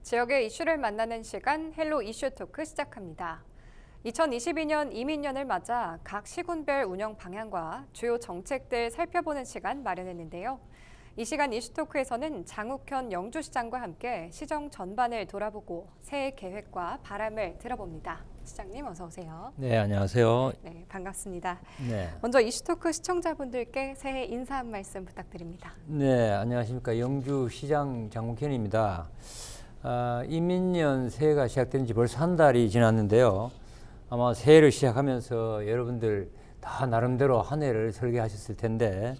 지역의 이슈를 만나는 시간 헬로 이슈 토크 시작합니다. 2022년 이민년을 맞아 각 시군별 운영 방향과 주요 정책들 살펴보는 시간 마련했는데요. 이 시간 이슈 토크에서는 장욱현 영주시장과 함께 시정 전반을 돌아보고 새해 계획과 바람을 들어봅니다. 시장님 어서 오세요. 네, 안녕하세요. 네, 반갑습니다. 네. 먼저 이슈 토크 시청자분들께 새해 인사 한 말씀 부탁드립니다. 네, 안녕하십니까. 영주시장 장욱현입니다. 이민년 새해가 시작된 지 벌써 한 달이 지났는데요. 아마 새해를 시작하면서 여러분들 다 나름대로 한 해를 설계하셨을 텐데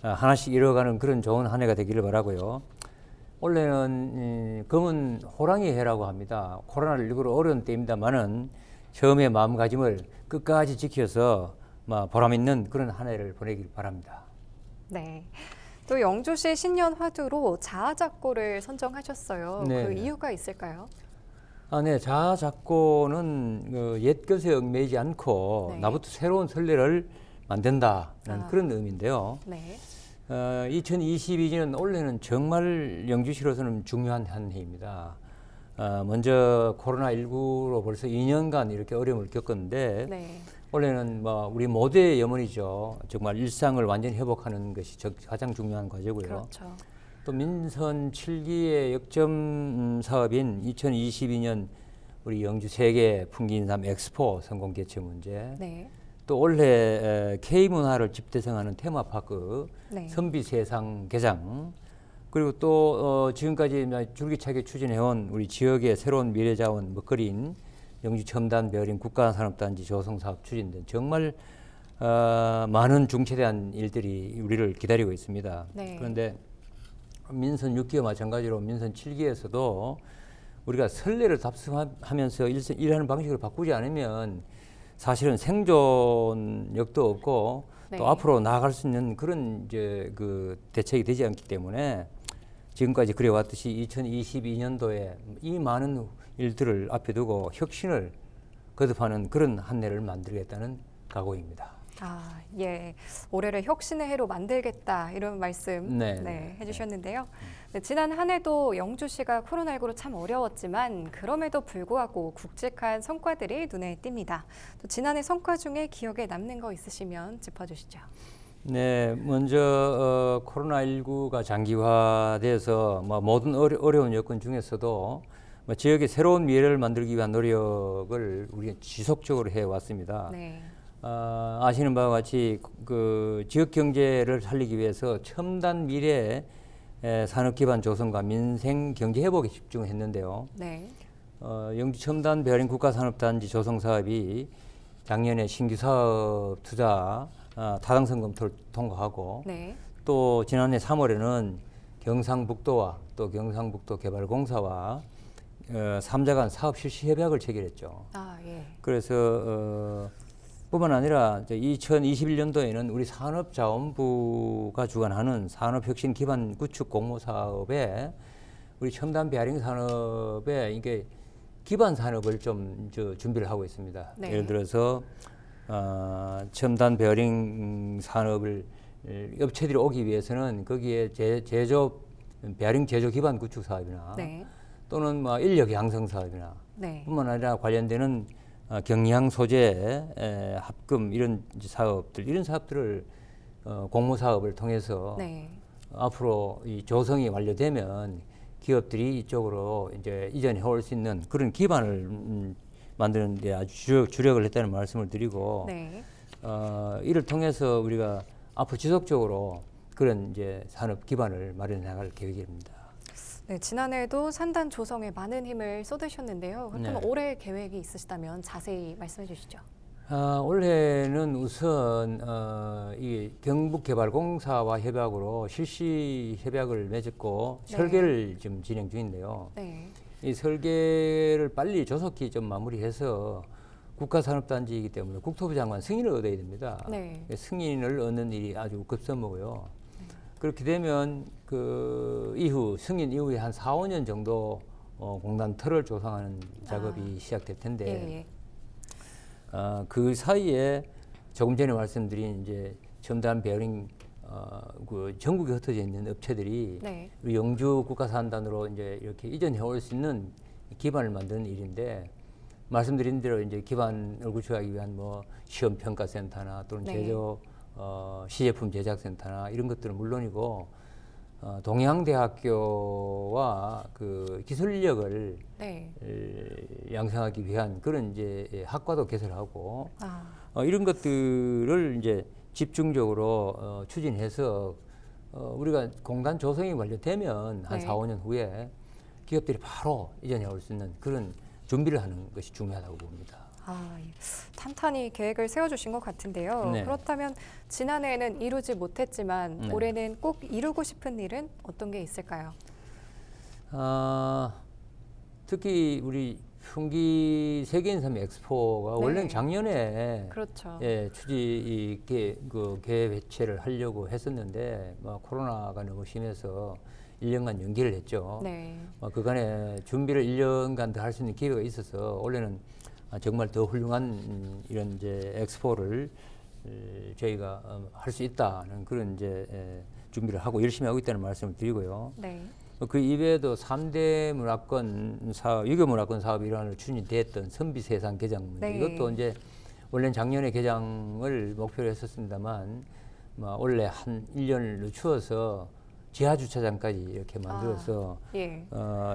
하나씩 이뤄가는 그런 좋은 한 해가 되기를 바라고요. 원래는 검은 호랑이 해라고 합니다. 코로나19로 어려운 때입니다만은 처음의 마음가짐을 끝까지 지켜서 보람 있는 그런 한 해를 보내길 바랍니다. 네. 또 영주시 신년 화두로 자아작고를 선정하셨어요. 네. 그 이유가 있을까요? 네. 자아작고는 옛 것에 얽매이지 않고 네. 나부터 새로운 선례를 만든다는 그런 의미인데요. 네. 2022년 올해는 정말 영주시로서는 중요한 한 해입니다. 먼저 코로나19로 벌써 2년간 이렇게 어려움을 겪었는데 네. 올해는 우리 모두의 염원이죠. 정말 일상을 완전히 회복하는 것이 가장 중요한 과제고요. 그렇죠. 또 민선 7기의 역점 사업인 2022년 우리 영주 세계 풍기인삼 엑스포 성공 개최 문제, 네. 또 올해 K문화를 집대성하는 테마파크 네. 선비세상 개장, 그리고 또 지금까지 줄기차게 추진해온 우리 지역의 새로운 미래자원 먹거리인 영주 첨단 베어링 국가산업단지 조성사업 추진 등 정말 많은 중차대한 일들이 우리를 기다리고 있습니다. 네. 그런데 민선 6기와 마찬가지로 민선 7기에서도 우리가 선례를 답습하면서 일하는 방식을 바꾸지 않으면 사실은 생존력도 없고 네. 또 앞으로 나아갈 수 있는 그런 그 대책이 되지 않기 때문에 지금까지 그래왔듯이 2022년도에 이 많은 일들을 앞에 두고 혁신을 거듭하는 그런 한 해를 만들겠다는 각오입니다. 예. 올해를 혁신의 해로 만들겠다 이런 말씀 네. 해주셨는데요. 네, 지난 한 해도 영주시가 코로나19로 참 어려웠지만 그럼에도 불구하고 굵직한 성과들이 눈에 띕니다. 또 지난해 성과 중에 기억에 남는 거 있으시면 짚어주시죠. 네, 먼저 코로나19가 장기화돼서 모든 어려운 여건 중에서도 지역의 새로운 미래를 만들기 위한 노력을 우리가 지속적으로 해왔습니다. 네. 아시는 바와 같이 그 지역 경제를 살리기 위해서 첨단 미래 산업 기반 조성과 민생 경제 회복에 집중했는데요. 네. 영주 첨단 베어링 국가산업단지 조성 사업이 작년에 신규 사업 투자 타당성 검토를 통과하고 네. 또 지난해 3월에는 경상북도와 또 경상북도 개발공사와 3자 간 사업 실시 협약을 체결했죠. 예. 그래서 뿐만 아니라 2021년도에는 우리 산업자원부가 주관하는 산업혁신 기반 구축 공모 사업에 우리 첨단 베어링 산업에 이게 기반 산업을 좀 준비를 하고 있습니다. 네. 예를 들어서 첨단 베어링 산업을 업체들이 오기 위해서는 거기에 베어링 제조 기반 구축 사업이나 네. 또는 인력 양성 사업이나 네. 뿐만 아니라 관련되는 경량 소재 합금 이런 사업들 이런 사업들을 공모 사업을 통해서 네. 앞으로 이 조성이 완료되면 기업들이 이쪽으로 이제 이전해 올 수 있는 그런 기반을 만드는 데 아주 주력을 했다는 말씀을 드리고 네. 이를 통해서 우리가 앞으로 지속적으로 그런 이제 산업 기반을 마련해 나갈 계획입니다. 네, 지난해에도 산단 조성에 많은 힘을 쏟으셨는데요. 그렇다면 네. 올해 계획이 있으시다면 자세히 말씀해 주시죠. 올해는 우선 이 경북개발공사와 협약으로 실시 협약을 맺었고 네. 설계를 지금 진행 중인데요. 네. 이 설계를 빨리 조속히 좀 마무리해서 국가산업단지이기 때문에 국토부 장관 승인을 얻어야 됩니다. 네. 승인을 얻는 일이 아주 급선무고요. 그렇게 되면 그 이후 승인 이후에 한 4, 5년 정도 공단 틀을 조성하는 작업이 시작될 텐데 예. 그 사이에 조금 전에 말씀드린 이제 첨단 베어링 그 전국에 흩어져 있는 업체들이 네. 우리 영주 국가사안단으로 이제 이렇게 이전해 올 수 있는 기반을 만드는 일인데 말씀드린 대로 이제 기반을 구축하기 위한 뭐 시험 평가 센터나 또는 네. 제조 시제품 제작 센터나 이런 것들은 물론이고 동양대학교와 그 기술 인력을 네. 양성하기 위한 그런 이제 학과도 개설하고 아, 이런 것들을 이제 집중적으로 추진해서 우리가 공단 조성이 완료되면 한 네. 4, 5년 후에 기업들이 바로 이전해 올 수 있는 그런 준비를 하는 것이 중요하다고 봅니다. 예. 탄탄히 계획을 세워주신 것 같은데요. 네. 그렇다면 지난해에는 이루지 못했지만 네. 올해는 꼭 이루고 싶은 일은 어떤 게 있을까요? 특히 우리 흉기 세계인삼 엑스포가 네. 원래는 작년에 그렇죠. 예, 그 개회체를 하려고 했었는데 코로나가 너무 심해서 1년간 연기를 했죠. 네. 그간에 준비를 1년간 더 할 수 있는 기회가 있어서 올해는 정말 더 훌륭한 이런 이제 엑스포를 저희가 할 수 있다는 그런 이제 준비를 하고 열심히 하고 있다는 말씀을 드리고요. 네. 그 이외에도 3대 문화권 사업, 유교 문화권 사업 일환으로 추진됐던 선비세상 개장 문제 네. 이것도 이제 원래는 작년에 개장을 목표로 했었습니다만 올해 한 1년을 늦추어서 지하 주차장까지 이렇게 만들어서 예.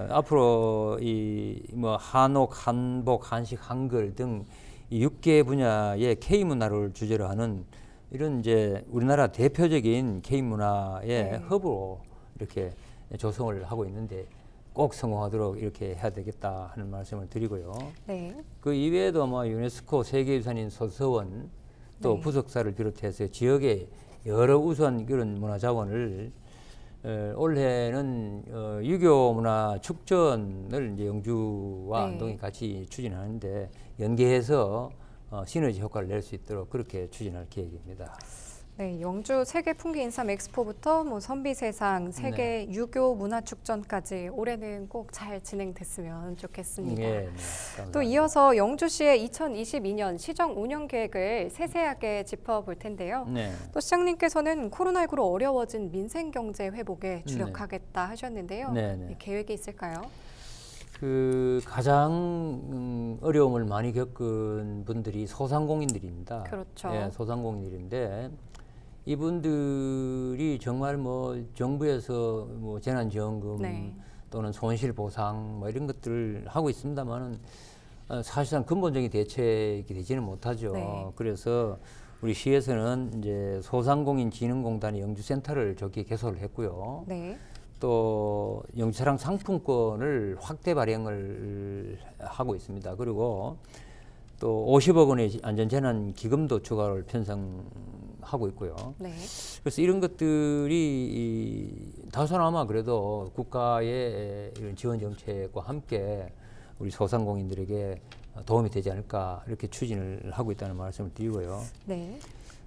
앞으로 이 뭐 한옥, 한복, 한식, 한글 등 이 6개 분야의 K 문화를 주제로 하는 이런 이제 우리나라 대표적인 K 문화의 네. 허브로 이렇게 조성을 하고 있는데 꼭 성공하도록 이렇게 해야 되겠다 하는 말씀을 드리고요. 네. 그 이외에도 뭐 유네스코 세계유산인 소서원 또 네. 부석사를 비롯해서 지역의 여러 우수한 그런 문화자원을 올해는 유교 문화 축전을 이제 영주와 네. 안동이 같이 추진하는데 연계해서 시너지 효과를 낼 수 있도록 그렇게 추진할 계획입니다. 네, 영주 세계 풍기 인삼 엑스포부터 뭐 선비세상, 세계 유교 문화축전까지 올해는 꼭 잘 진행됐으면 좋겠습니다. 네, 감사합니다. 또 이어서 영주시의 2022년 시정 운영 계획을 세세하게 짚어볼 텐데요. 네. 또 시장님께서는 코로나19로 어려워진 민생 경제 회복에 주력하겠다 하셨는데요. 네, 네. 계획이 있을까요? 그 가장 어려움을 많이 겪은 분들이 소상공인들입니다. 그렇죠. 예, 소상공인들인데 이분들이 정말 뭐 정부에서 뭐 재난지원금 네. 또는 손실보상 뭐 이런 것들을 하고 있습니다만은 사실상 근본적인 대책이 되지는 못하죠. 네. 그래서 우리 시에서는 이제 소상공인진흥공단의 영주센터를 저기 개설을 했고요. 네. 또 영주사랑 상품권을 확대 발행을 하고 있습니다. 그리고 또 50억 원의 안전재난기금도 추가를 편성하고 있고요. 네. 그래서 이런 것들이 다소나마 그래도 국가의 이런 지원 정책과 함께 우리 소상공인들에게 도움이 되지 않을까 이렇게 추진을 하고 있다는 말씀을 드리고요. 네.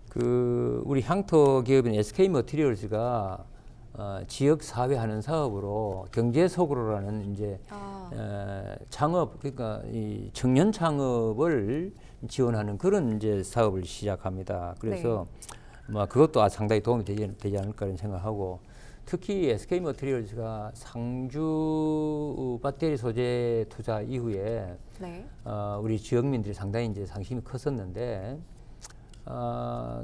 그 우리 향토 기업인 SK 머티리얼즈가 지역 사회 하는 사업으로 경제 속으로라는 이제 창업 그러니까 이 청년 창업을 지원하는 그런 이제 사업을 시작합니다. 그래서 뭐 그것도 상당히 도움이 되지 않을까 이런 생각하고 특히 SK 머티리얼즈가 상주 배터리 소재 투자 이후에 네. 우리 지역민들이 상당히 이제 상심이 컸었는데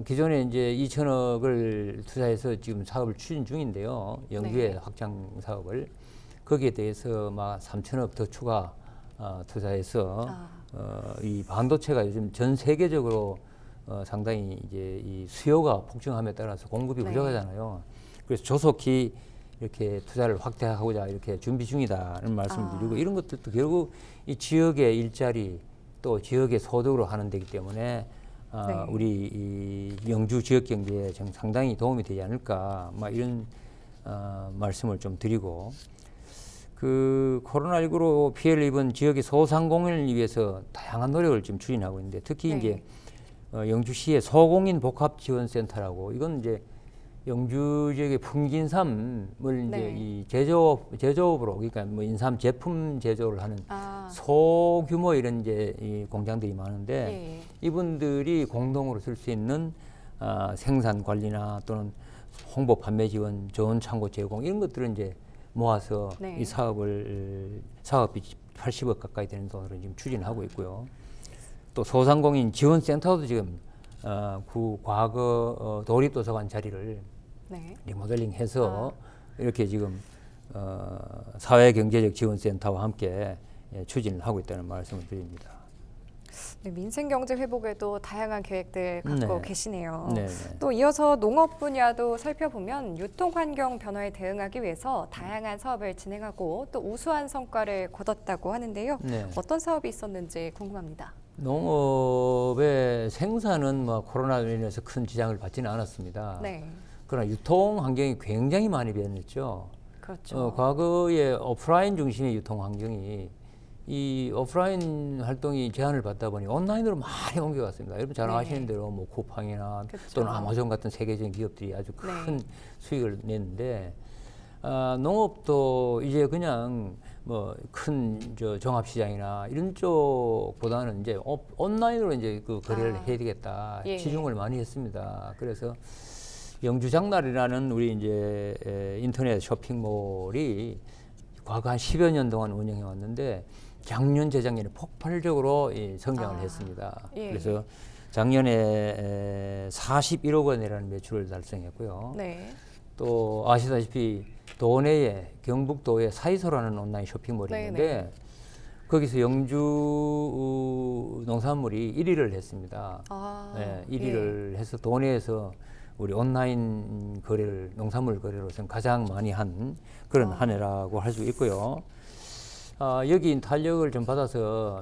기존에 이제 2천억을 투자해서 지금 사업을 추진 중인데요. 영주의 네. 확장 사업을 거기에 대해서 막 3천억 더 추가 투자해서 이 반도체가 요즘 전 세계적으로 상당히 이제 이 수요가 폭증함에 따라서 공급이 네. 부족하잖아요. 그래서 조속히 이렇게 투자를 확대하고자 이렇게 준비 중이다는 말씀을 드리고 이런 것들도 결국 이 지역의 일자리 또 지역의 소득으로 하는 데기 때문에 네. 우리 이 영주 지역 경제에 상당히 도움이 되지 않을까 막 이런 말씀을 좀 드리고 그 코로나19로 피해를 입은 지역의 소상공인을 위해서 다양한 노력을 지금 추진하고 있는데 특히 네. 이제 영주시의 소공인 복합지원센터라고 이건 이제 영주 지역의 풍기인삼을 네. 이제 이 제조업으로 그러니까 뭐 인삼 제품 제조를 하는 소규모 이런 이제 이 공장들이 많은데 예. 이분들이 공동으로 쓸 수 있는 생산 관리나 또는 홍보 판매 지원, 좋은 창고 제공 이런 것들을 이제 모아서 네. 이 사업비 80억 가까이 되는 돈으로 지금 추진하고 있고요. 또 소상공인 지원센터도 지금 과거 도립도서관 자리를 네. 리모델링해서 이렇게 지금 사회경제적 지원센터와 함께 추진을 하고 있다는 말씀을 드립니다. 네, 민생 경제 회복에도 다양한 계획들 갖고 네. 계시네요. 네. 또 이어서 농업 분야도 살펴보면 유통 환경 변화에 대응하기 위해서 다양한 사업을 진행하고 또 우수한 성과를 거뒀다고 하는데요. 네. 어떤 사업이 있었는지 궁금합니다. 농업의 생산은 뭐 코로나로 인해서 큰 지장을 받지는 않았습니다. 네, 그러나 유통 환경이 굉장히 많이 변했죠. 그렇죠. 과거에 오프라인 중심의 유통 환경이 이 오프라인 활동이 제한을 받다 보니 온라인으로 많이 옮겨갔습니다. 여러분 잘 네. 아시는 대로 뭐 쿠팡이나 그렇죠. 또는 아마존 같은 세계적인 기업들이 아주 큰 네. 수익을 냈는데 농업도 이제 그냥 뭐 큰 종합시장이나 이런 쪽보다는 이제 온라인으로 이제 그 거래를 해야 되겠다 예. 치중을 많이 했습니다. 그래서 영주장날이라는 우리 이제 인터넷 쇼핑몰이 과거 한 10여 년 동안 운영해 왔는데 작년 재작년에 폭발적으로 성장을 했습니다. 예. 그래서 작년에 41억 원이라는 매출을 달성했고요. 네. 또 아시다시피 도내에 경북도에 사이소라는 온라인 쇼핑몰이 네네. 있는데 거기서 영주 농산물이 1위를 했습니다. 네, 1위를 해서 도내에서 우리 온라인 거래를 농산물 거래로서는 가장 많이 한 그런 한 해라고 할 수 있고요. 여기 탄력을 좀 받아서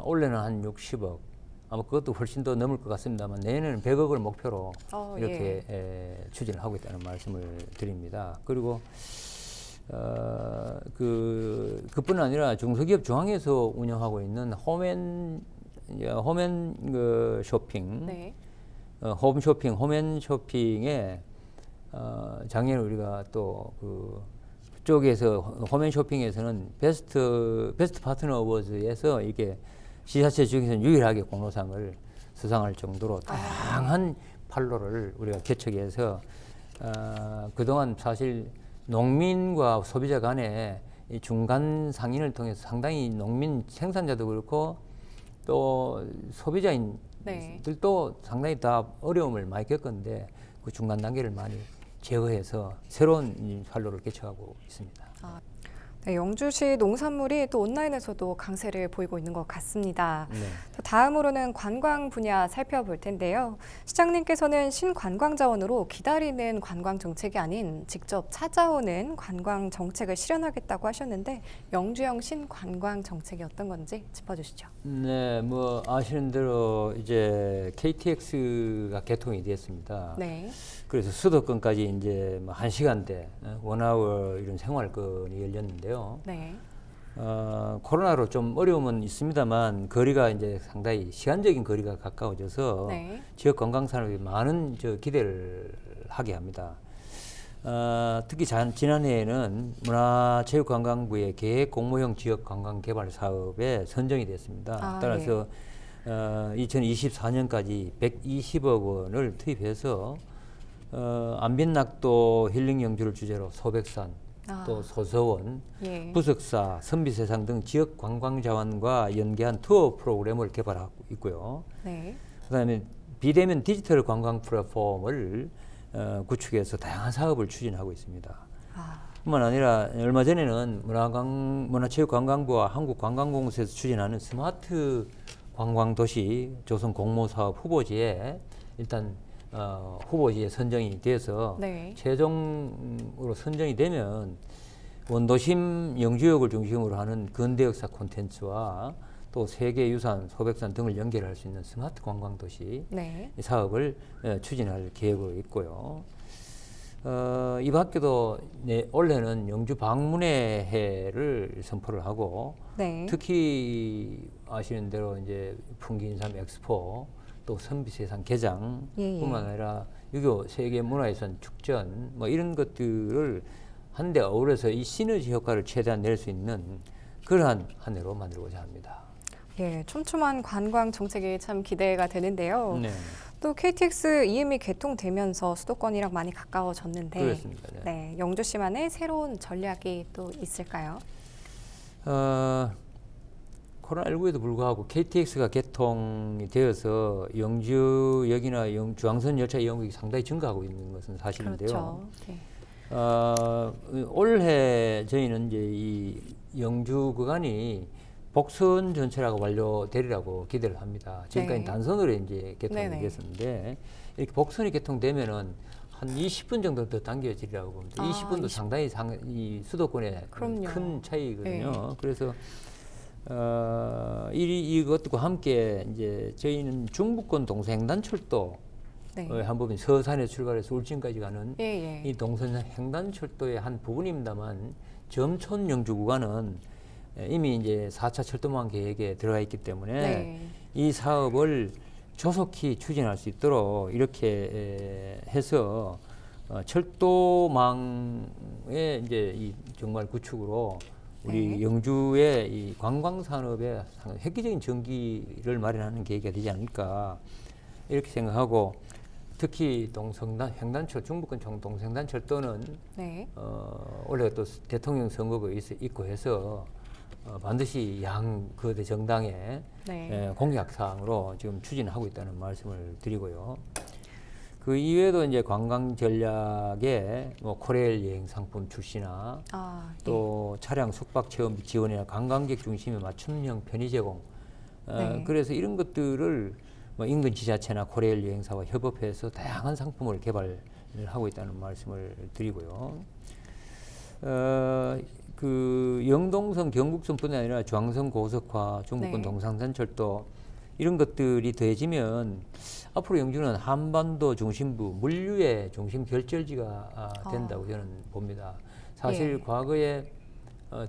올해는 한 60억, 아마 그것도 훨씬 더 넘을 것 같습니다만 내년에는 100억을 목표로 이렇게 추진을 하고 있다는 말씀을 드립니다. 그리고 그뿐 아니라 중소기업 중앙에서 운영하고 있는 홈앤 쇼핑. 네. 홈쇼핑, 홈앤 쇼핑에 작년에 우리가 또 그쪽에서 홈앤 쇼핑에서는 베스트 파트너 어워즈에서 이게 지자체 중에서는 유일하게 공로상을 수상할 정도로 다양한 판로를 우리가 개척해서 그동안 사실 농민과 소비자 간의 이 중간 상인을 통해서 상당히 농민 생산자도 그렇고 또 소비자인 네. 들도 상당히 다 어려움을 많이 겪었는데 그 중간 단계를 많이 제어해서 새로운 이 판로를 개척하고 있습니다. 네, 영주시 농산물이 또 온라인에서도 강세를 보이고 있는 것 같습니다. 네. 다음으로는 관광 분야 살펴볼 텐데요. 시장님께서는 신관광 자원으로 기다리는 관광 정책이 아닌 직접 찾아오는 관광 정책을 실현하겠다고 하셨는데 영주형 신관광 정책이 어떤 건지 짚어주시죠. 네, 뭐 아시는 대로 이제 KTX가 개통이 됐습니다. 네. 그래서 수도권까지 이제 뭐 1시간대 원아워 이런 생활권이 열렸는데요. 네. 코로나로 좀 어려움은 있습니다만 거리가 이제 상당히 시간적인 거리가 가까워져서 네. 지역 관광 산업이 많은 기대를 하게 합니다. 특히 지난해에는 문화체육관광부의 계획 공모형 지역 관광 개발 사업에 선정이 됐습니다. 따라서 2024년까지 120억 원을 투입해서 안빈낙도 힐링 영주를 주제로 소백산, 또 소서원, 부석사, 선비세상 등 지역 관광 자원과 연계한 투어 프로그램을 개발하고 있고요. 네. 그다음에 비대면 디지털 관광 플랫폼을 구축해서 다양한 사업을 추진하고 있습니다. 뿐만 아니라 얼마 전에는 문화체육관광부와 한국관광공사에서 추진하는 스마트 관광도시 조성 공모사업 후보지에 일단 후보지에 선정이 돼서 최종으로 선정이 되면 원도심 영주역을 중심으로 하는 근대역사 콘텐츠와 또 세계유산, 소백산 등을 연결할 수 있는 스마트 관광도시 사업을 추진할 계획으로 있고요. 이 밖에도 올해는 영주 방문의 해를 선포를 하고 특히 아시는 대로 이제 풍기인삼 엑스포 또 선비세상 개장 뿐만 아니라 6.25 세계문화유산 축전 뭐 이런 것들을 한데 어우러서 이 시너지 효과를 최대한 낼 수 있는 그러한 한 해로 만들고자 합니다. 예, 촘촘한 관광 정책이 참 기대가 되는데요. 네, 또 KTX 이음이 개통되면서 수도권이랑 많이 가까워졌는데, 그렇습니다. 네. 네, 영주시만의 새로운 전략이 또 있을까요? 코로나19에도 불구하고 KTX가 개통이 되어서 영주역이나 중앙선 열차 이용객이 상당히 증가하고 있는 것은 사실인데요. 그렇죠. 네. 올해 저희는 이제 이 영주 구간이 복선 전철화가 완료되리라고 기대를 합니다. 지금까지 네. 단선으로 이제 개통이 네네. 됐었는데 이렇게 복선이 개통되면은 한 20분 정도 더 당겨지리라고 봅니다. 아, 20분도 20. 상당히 이 수도권의 그럼요. 큰 차이거든요. 네. 그래서 이것과 함께 이제 저희는 중부권 동서횡단철도 네. 한 부분 서산에 출발해서 울진까지 가는 예, 예. 이 동선 횡단철도의 한 부분입니다만 점촌 영주 구간은 이미 이제 4차 철도망 계획에 들어가 있기 때문에 네. 이 사업을 조속히 추진할 수 있도록 이렇게 해서 철도망의 이제 이 정말 구축으로 우리 네. 영주의 이 관광 산업에 획기적인 전기를 마련하는 계기가 되지 않을까 이렇게 생각하고 특히 횡단철 중부권 동서횡단철도는 네. 올해 또 대통령 선거가 있고 해서 반드시 양 거대 정당의 네. 공약사항으로 지금 추진하고 있다는 말씀을 드리고요. 그 이외에도 이제 관광 전략에 뭐 코레일 여행 상품 출시나 아, 또 차량 숙박 체험 지원이나 관광객 중심의 맞춤형 편의 제공. 네. 그래서 이런 것들을 뭐 인근 지자체나 코레일 여행사와 협업해서 다양한 상품을 개발을 하고 있다는 말씀을 드리고요. 그 영동선, 경북선뿐만 아니라 중앙선 고속화, 중부권 네. 동상산철도 이런 것들이 더해지면 앞으로 영주는 한반도 중심부 물류의 중심 결절지가 된다고 저는 봅니다. 사실 예. 과거에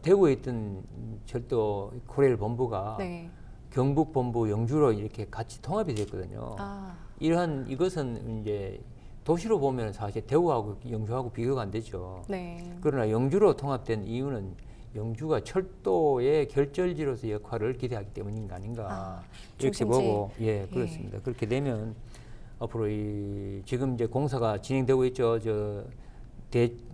대구에 있던 철도 코레일 본부가 네. 경북 본부 영주로 이렇게 같이 통합이 됐거든요. 아, 이것은 이제 도시로 보면 사실 대구하고 영주하고 비교가 안 되죠. 네. 그러나 영주로 통합된 이유는 영주가 철도의 결절지로서 역할을 기대하기 때문인 거 아닌가 이렇게 중심지. 보고 예 그렇습니다. 그렇게 되면 앞으로 지금 이제 공사가 진행되고 있죠.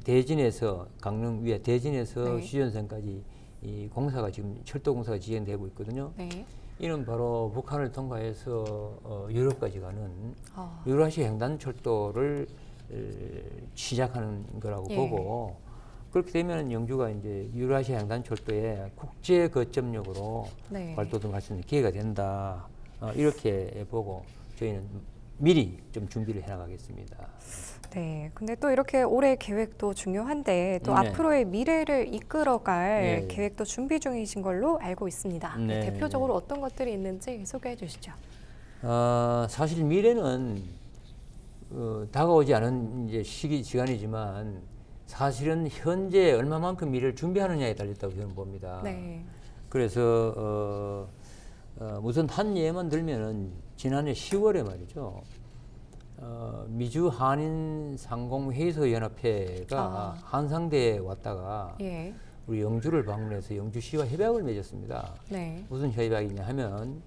대진에서 강릉 위에 대진에서 네. 휴전선까지 이 공사가 지금 철도 공사가 진행되고 있거든요. 네. 이는 바로 북한을 통과해서 유럽까지 가는 아, 유라시아 횡단철도를 시작하는 거라고 예. 보고 그렇게 되면 영주가 이제 유라시아 횡단철도의 국제 거점역으로 네. 발돋움할 수 있는 기회가 된다. 이렇게 보고 저희는 미리 좀 준비를 해나가겠습니다. 네. 근데 또 이렇게 올해 계획도 중요한데 또 네. 앞으로의 미래를 이끌어갈 네. 계획도 준비 중이신 걸로 알고 있습니다. 네. 대표적으로 어떤 것들이 있는지 소개해 주시죠. 사실 미래는 다가오지 않은 이제 시간이지만 사실은 현재 얼마만큼 미래를 준비하느냐에 달렸다고 저는 봅니다. 네. 그래서 우선 한 예만 들면은 지난해 10월에 말이죠. 미주 한인 상공회의소 연합회가 한상대에 왔다가 예. 우리 영주를 방문해서 영주시와 협약을 맺었습니다. 네. 무슨 협약이냐 하면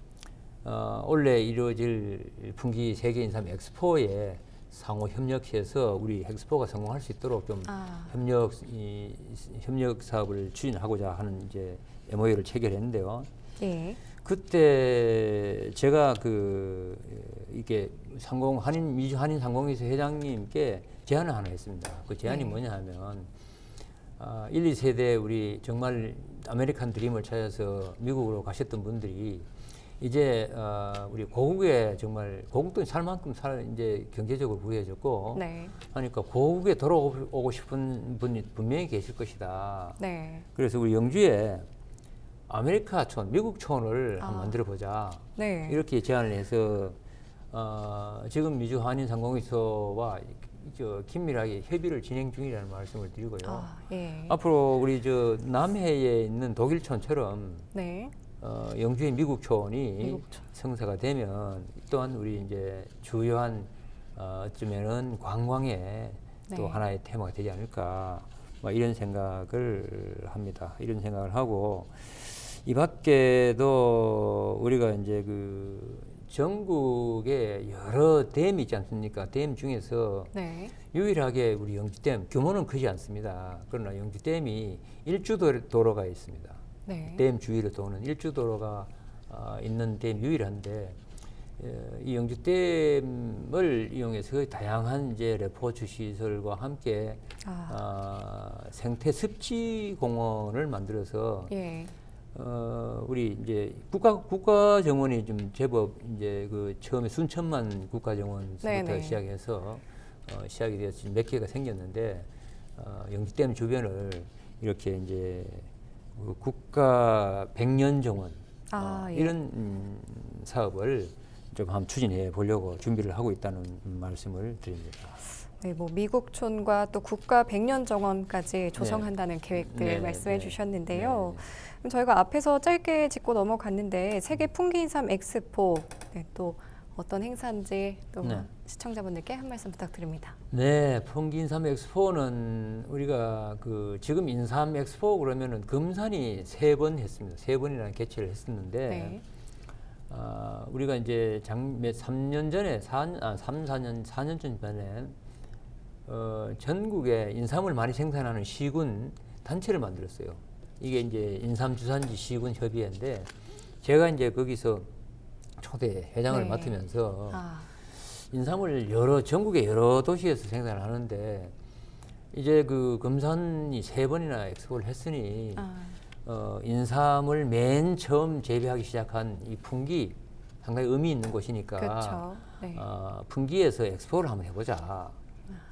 올해 이루어질 풍기 세계인삼 엑스포에 상호 협력해서 우리 엑스포가 성공할 수 있도록 좀 협력 사업을 추진하고자 하는 이제 MOU를 체결했는데요. 예. 그때 제가 이게 미주 한인 상공회의소 회장님께 제안을 하나 했습니다. 그 제안이 네. 뭐냐 하면 1, 2세대 우리 정말 아메리칸 드림을 찾아서 미국으로 가셨던 분들이 이제 우리 고국에 정말 고국도 살 만큼 이제 경제적으로 부유해졌고 네. 하니까 고국에 돌아오고 싶은 분이 분명히 계실 것이다. 네. 그래서 우리 영주에 아메리카촌, 미국촌을 한번 만들어 보자. 네. 이렇게 제안을 해서 지금 미주 한인 상공회의소와 긴밀하게 협의를 진행 중이라는 말씀을 드리고요. 예. 앞으로 우리 남해에 있는 독일촌처럼 네. 영주의 미국촌이 미국촌. 성사가 되면 또한 우리 이제 주요한 어쩌면은 관광의 또 네. 하나의 테마가 되지 않을까 뭐 이런 생각을 합니다. 이런 생각을 하고 이 밖에도 우리가 이제 그 전국에 여러 댐이 있지 않습니까? 댐 중에서 네. 유일하게 우리 영주댐 규모는 크지 않습니다. 그러나 영주댐이 일주도로가 있습니다. 네. 댐 주위를 도는 일주도로가 있는 댐 유일한데 이 영주댐을 이용해서 다양한 이제 레포츠 시설과 함께 생태 습지 공원을 만들어서 예. 우리 이제 국가 정원이 좀 제법 이제 그 처음에 순천만 국가 정원부터 네네. 시작해서 시작이 되어서 지금 몇 개가 생겼는데 영주댐 주변을 이렇게 이제 그 국가 100년 정원 예. 이런 사업을 좀 한번 추진해 보려고 준비를 하고 있다는 말씀을 드립니다. 네, 뭐 미국촌과 또 국가 100년 정원까지 조성한다는 계획들 네, 말씀해 네. 주셨는데요. 네. 그럼 저희가 앞에서 짧게 짚고 넘어갔는데 세계 풍기인삼 엑스포 또 어떤 행사인지 또 네. 시청자분들께 한 말씀 부탁드립니다. 네, 풍기인삼 엑스포는 우리가 그 지금 인삼 엑스포 그러면은 금산이 3번 했습니다. 3번이나 개최를 했었는데 네. 우리가 이제 3년 전에 4년 전에 전국에 인삼을 많이 생산하는 시군 단체를 만들었어요. 이게 이제 인삼주산지 시군 협의회인데 제가 이제 거기서 초대 회장을 네. 맡으면서 아, 인삼을 전국의 여러 도시에서 생산하는데 이제 그 금산이 3번이나 엑스포를 했으니 인삼을 맨 처음 재배하기 시작한 이 풍기 상당히 의미 있는 곳이니까 그렇죠. 네. 풍기에서 엑스포를 한번 해보자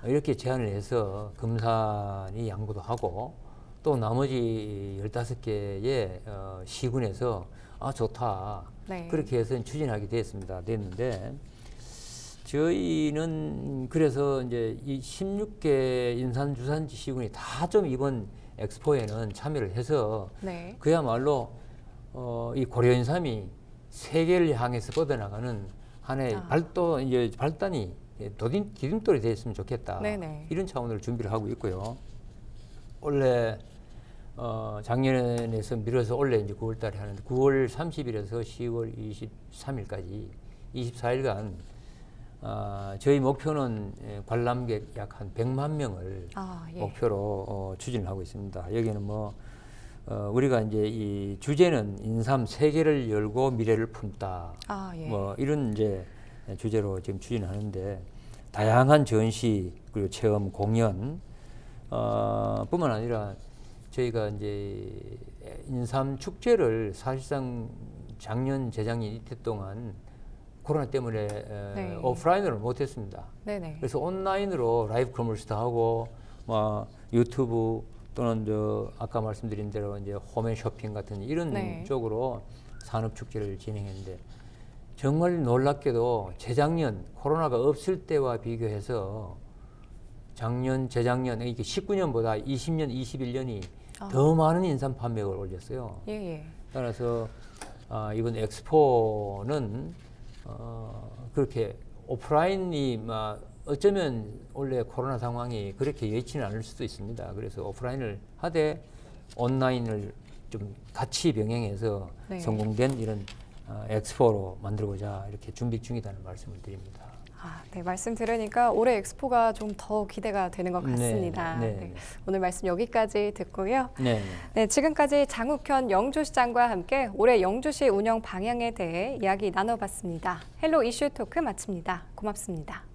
이렇게 제안을 해서 금산이 양보도 하고 또 나머지 15개의 시군에서 좋다 네. 그렇게 해서 추진하게 됐는데 저희는 그래서 이제 이 16개 인삼주산지 시군이 다 좀 이번 엑스포에는 참여를 해서 네. 그야말로 이 고려인삼이 세계를 향해서 뻗어나가는 하나의 발단이 디딤돌이 됐으면 좋겠다. 네네. 이런 차원으로 준비를 하고 있고요. 원래 작년에서 미뤄서 올해 이제 9월달에 하는데 9월 30일에서 10월 23일까지 24일간 저희 목표는 관람객 약 한 100만 명을 예. 목표로 추진을 하고 있습니다. 여기는 뭐 우리가 이제 이 주제는 인삼 세계를 열고 미래를 품다. 예. 뭐 이런 이제 주제로 지금 추진하는데 다양한 전시 그리고 체험 공연 뿐만 아니라 저희가 이제 인삼 축제를 사실상 작년 재작년 이때 동안 코로나 때문에 네. 오프라인으로 못했습니다. 네네. 그래서 온라인으로 라이브 커머스도 하고 뭐 유튜브 또는 아까 말씀드린 대로 이제 홈앤쇼핑 같은 이런 네. 쪽으로 산업 축제를 진행했는데 정말 놀랍게도 재작년 코로나가 없을 때와 비교해서 작년 재작년 이게 19년보다 20년 21년이 더 많은 인삼 판매額을 올렸어요. 예. 따라서 이번 엑스포는 그렇게 오프라인이 어쩌면 원래 코로나 상황이 그렇게 여의치는 않을 수도 있습니다. 그래서 오프라인을 하되 온라인을 좀 같이 병행해서 네. 성공된 이런 엑스포로 만들고자 이렇게 준비 중이라는 말씀을 드립니다. 네, 말씀 들으니까 올해 엑스포가 좀 더 기대가 되는 것 같습니다. 네. 네, 오늘 말씀 여기까지 듣고요. 네. 네, 지금까지 장욱현 영주시장과 함께 올해 영주시 운영 방향에 대해 이야기 나눠봤습니다. 헬로 이슈 토크 마칩니다. 고맙습니다.